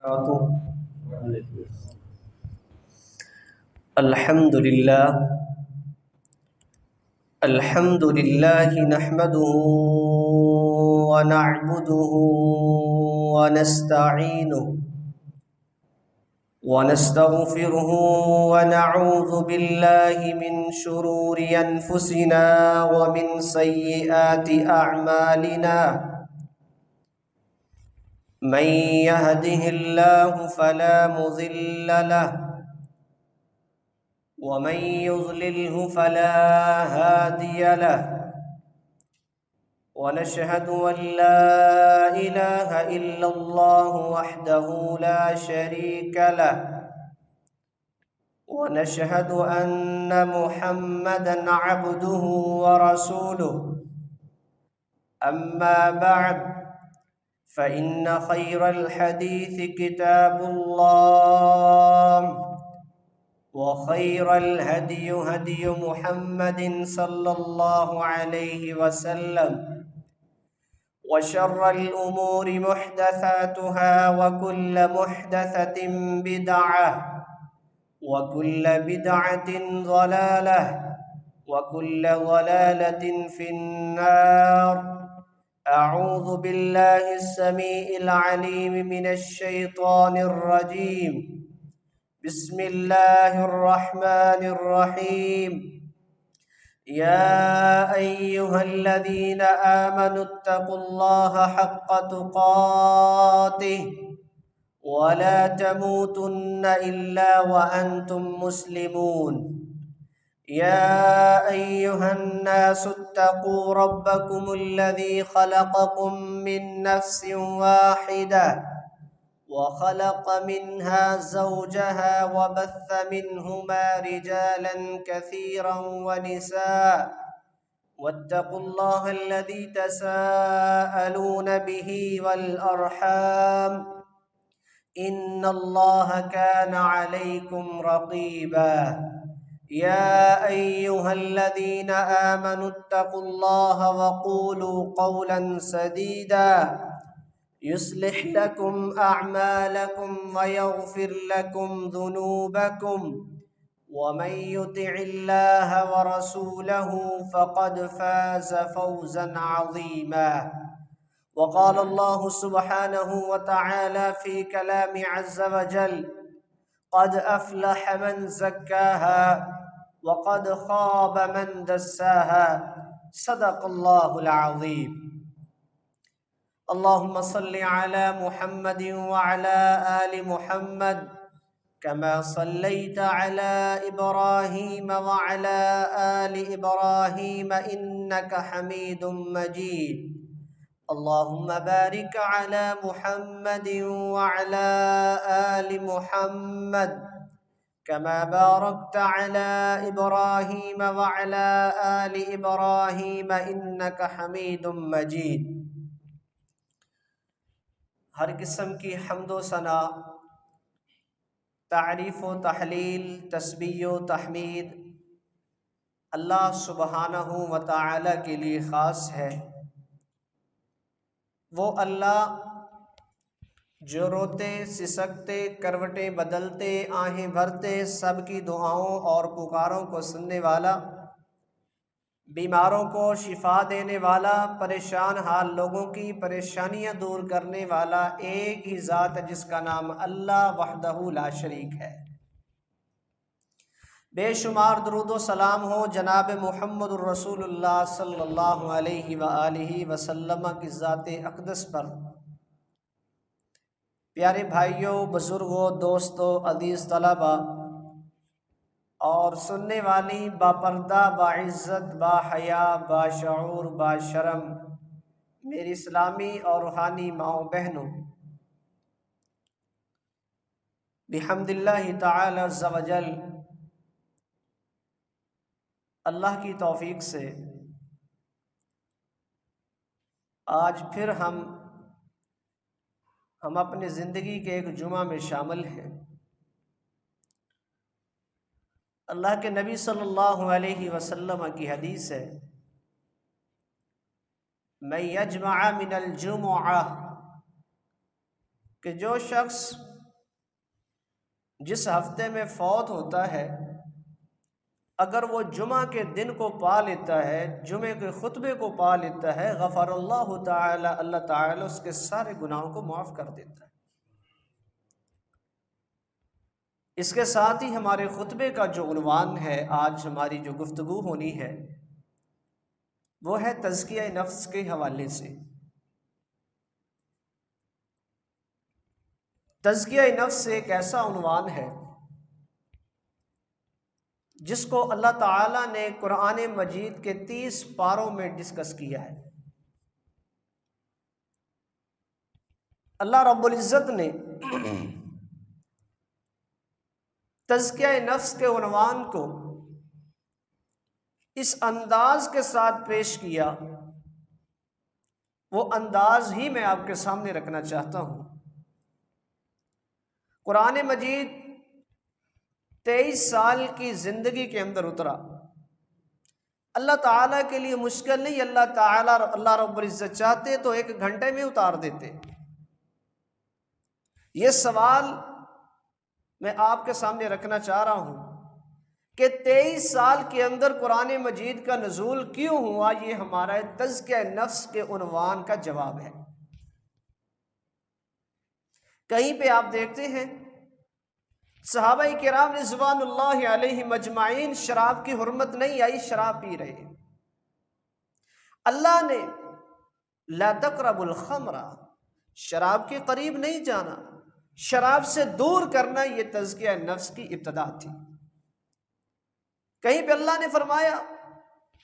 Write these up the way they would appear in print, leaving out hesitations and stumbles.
الحمد لله الحمد لله نحمده ونعبده ونستعينه ونستغفره ونعوذ بالله من شرور أنفسنا ومن سيئات أعمالنا من يهده الله فلا مضل له ومن يضلله فلا هادي له ونشهد أن لا إله إلا الله وحده لا شريك له ونشهد أن محمدًا عبده ورسوله أما بعد فإن خير الحديث كتاب الله وخير الهدي هدي محمد صلى الله عليه وسلم وشر الأمور محدثاتها وكل محدثة بدعة وكل بدعة ضلالة وكل ضلالة في النار. أعوذ بالله السميع العليم من الشيطان الرجيم. بسم الله الرحمن الرحيم. يا أيها الذين آمنوا اتقوا الله حق تقاته ولا تموتن إلا وأنتم مسلمون. يا أيها الناس اتقوا ربكم الذي خلقكم من نفس واحدة وخلق منها زوجها وبث منهما رجالا كثيرا ونساء واتقوا الله الذي تساءلون به والأرحام إن الله كان عليكم رقيبا. يا أيها الذين آمنوا اتقوا الله وقولوا قولا سديدا يصلح لكم أعمالكم ويغفر لكم ذنوبكم ومن يطع الله ورسوله فقد فاز فوزا عظيما. وقال الله سبحانه وتعالى في كلام عز وجل: قد أفلح من زكاها وقد خاب من دساها. صدق الله العظيم. اللهم صل على محمد وعلى آل محمد كما صليت على إبراهيم وعلى آل إبراهيم إنك حميد مجيد. اللهم بارك على محمد وعلى آل محمد كما باركت على إبراهيم وعلى آل إبراهيم إنك حميد مجيد. ہر قسم کی حمد و ثنا، تعریف و تحلیل، تسبیح و تحمید اللہ سبحانہ و تعالی کے لیے خاص ہے۔ وہ اللہ جو روتے، سسکتے، کروٹیں بدلتے، آہیں بھرتے، سب کی دعاؤں اور پکاروں کو سننے والا، بیماروں کو شفا دینے والا، پریشان حال لوگوں کی پریشانیاں دور کرنے والا ایک ہی ذات ہے جس کا نام اللہ وحدہ لا شریک ہے۔ بے شمار درود و سلام ہو جناب محمد الرسول اللہ صلی اللہ علیہ وآلہ وسلم کی ذات اقدس پر۔ پیارے بھائیوں، بزرگوں، دوستوں، عزیز طلباء اور سننے والی باپردہ، باعزت، باحیا، باشعور، باشرم میری اسلامی اور روحانی ماؤں بہنوں، بحمد اللہ تعالی عز و جل، اللہ کی توفیق سے آج پھر ہم اپنی زندگی کے ایک جمعہ میں شامل ہیں۔ اللہ کے نبی صلی اللہ علیہ وسلم کی حدیث ہے: من یجمع من الجمعہ، کہ جو شخص جس ہفتے میں فوت ہوتا ہے اگر وہ جمعہ کے دن کو پا لیتا ہے، جمعے کے خطبے کو پا لیتا ہے، غفر اللہ تعالی، اللہ تعالی اس کے سارے گناہوں کو معاف کر دیتا ہے۔ اس کے ساتھ ہی ہمارے خطبے کا جو عنوان ہے، آج ہماری جو گفتگو ہونی ہے وہ ہے تزکیہ نفس کے حوالے سے۔ تزکیہ نفس ایک ایسا عنوان ہے جس کو اللہ تعالیٰ نے قرآن مجید کے 30 پاروں میں ڈسکس کیا ہے۔ اللہ رب العزت نے تزکیہ نفس کے عنوان کو اس انداز کے ساتھ پیش کیا، وہ انداز ہی میں آپ کے سامنے رکھنا چاہتا ہوں۔ قرآن مجید 23 سال کی زندگی کے اندر اترا، اللہ تعالیٰ کے لیے مشکل نہیں، اللہ رب العزت چاہتے تو 1 گھنٹے میں اتار دیتے۔ یہ سوال میں آپ کے سامنے رکھنا چاہ رہا ہوں کہ 23 سال کے اندر قرآن مجید کا نزول کیوں ہوا؟ یہ ہمارا تزکیہ نفس کے عنوان کا جواب ہے۔ کہیں پہ آپ دیکھتے ہیں صحابہ کرام رضوان اللہ علیہم اجمعین شراب کی حرمت نہیں آئی، شراب پی رہے۔ اللہ نے لا تقربوا الخمر، شراب کے قریب نہیں جانا، شراب سے دور کرنا، یہ تزکیہ نفس کی ابتدا تھی۔ کہیں پہ اللہ نے فرمایا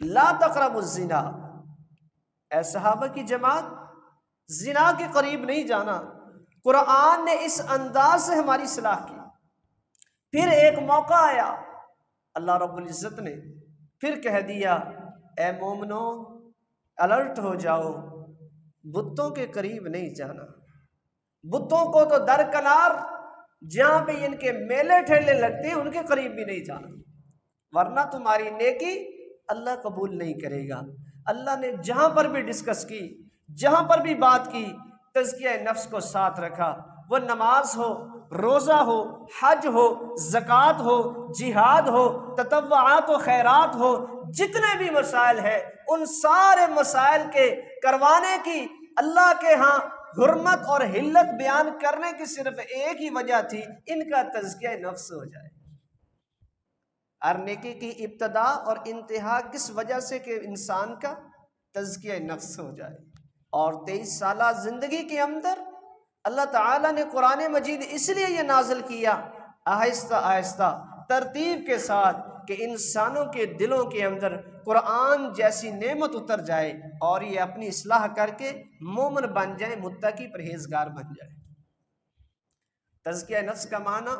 لا تقربوا الزنا، اے صحابہ کی جماعت زنا کے قریب نہیں جانا۔ قرآن نے اس انداز سے ہماری اصلاح کی۔ پھر ایک موقع آیا، اللہ رب العزت نے پھر کہہ دیا اے مومنو الرٹ ہو جاؤ، بتوں کے قریب نہیں جانا، بتوں کو تو درکنار جہاں پہ ان کے میلے ٹھیلے لگتے ہیں ان کے قریب بھی نہیں جانا، ورنہ تمہاری نیکی اللہ قبول نہیں کرے گا۔ اللہ نے جہاں پر بھی ڈسکس کی، جہاں پر بھی بات کی، تزکیہ نفس کو ساتھ رکھا۔ وہ نماز ہو، روزہ ہو، حج ہو، زکوٰۃ ہو، جہاد ہو، تطوعات و خیرات ہو، جتنے بھی مسائل ہیں ان سارے مسائل کے کروانے کی اللہ کے ہاں حرمت اور حلت بیان کرنے کی صرف ایک ہی وجہ تھی، ان کا تزکیہ نفس ہو جائے۔ ہر نیکی کی ابتدا اور انتہا کس وجہ سے کہ انسان کا تزکیہ نفس ہو جائے۔ اور 23 سالہ زندگی کے اندر اللہ تعالیٰ نے قرآن مجید اس لیے یہ نازل کیا آہستہ آہستہ ترتیب کے ساتھ کہ انسانوں کے دلوں کے اندر قرآن جیسی نعمت اتر جائے اور یہ اپنی اصلاح کر کے مومن بن جائے، متقی پرہیزگار بن جائے۔ تزکیہ نفس کا معنی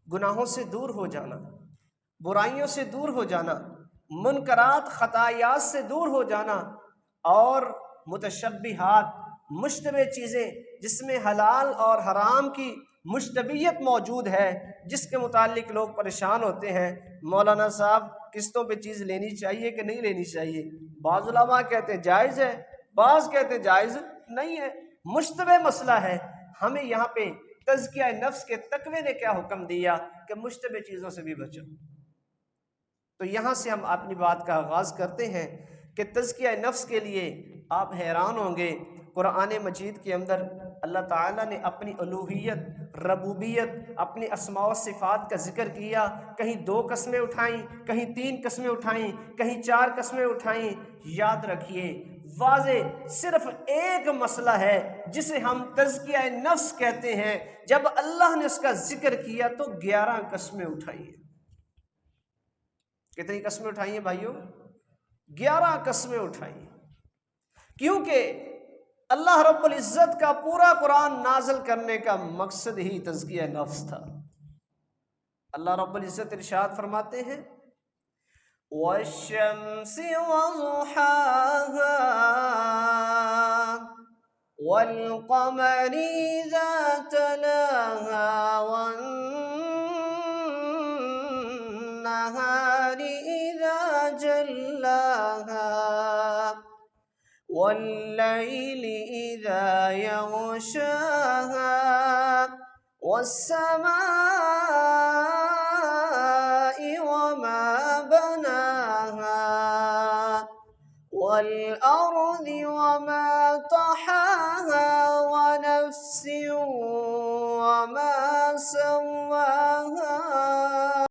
گناہوں سے دور ہو جانا، برائیوں سے دور ہو جانا، منکرات خطایات سے دور ہو جانا، اور متشبہات مشتبہ چیزیں جس میں حلال اور حرام کی مشتبیت موجود ہے، جس کے متعلق لوگ پریشان ہوتے ہیں مولانا صاحب قسطوں پہ چیز لینی چاہیے کہ نہیں لینی چاہیے؟ بعض علماء کہتے ہیں جائز ہے، بعض کہتے ہیں جائز نہیں ہے، مشتبہ مسئلہ ہے۔ ہمیں یہاں پہ تزکیہ نفس کے تقوی نے کیا حکم دیا کہ مشتبہ چیزوں سے بھی بچو۔ تو یہاں سے ہم اپنی بات کا آغاز کرتے ہیں کہ تزکیہ نفس کے لیے آپ حیران ہوں گے قرآن مجید کے اندر اللہ تعالیٰ نے اپنی الوہیت، ربوبیت، اپنی اسماء و صفات کا ذکر کیا۔ کہیں 2 قسمیں اٹھائیں، کہیں 3 قسمیں اٹھائیں، کہیں 4 قسمیں اٹھائیں۔ یاد رکھیے واضح صرف ایک مسئلہ ہے جسے ہم تزکیہ نفس کہتے ہیں، جب اللہ نے اس کا ذکر کیا تو 11 قسمیں اٹھائی۔ کتنی قسمیں اٹھائی ہیں بھائیوں؟ 11 قسمیں اٹھائی، کیونکہ اللہ رب العزت کا پورا قرآن نازل کرنے کا مقصد ہی تزکیہ نفس تھا۔ اللہ رب العزت ارشاد فرماتے ہیں وَالشَّمْسِ وَضُحَاهَا وَالْقَمَرِ إِذَا تَلَاهَا وَالنَّهَارِ إِذَا جَلَّاهَا وَاللَّيْلِ إِذَا يَغْشَاهَا والسماء وما بناها والأرض وما طحاها ونفس وما سواها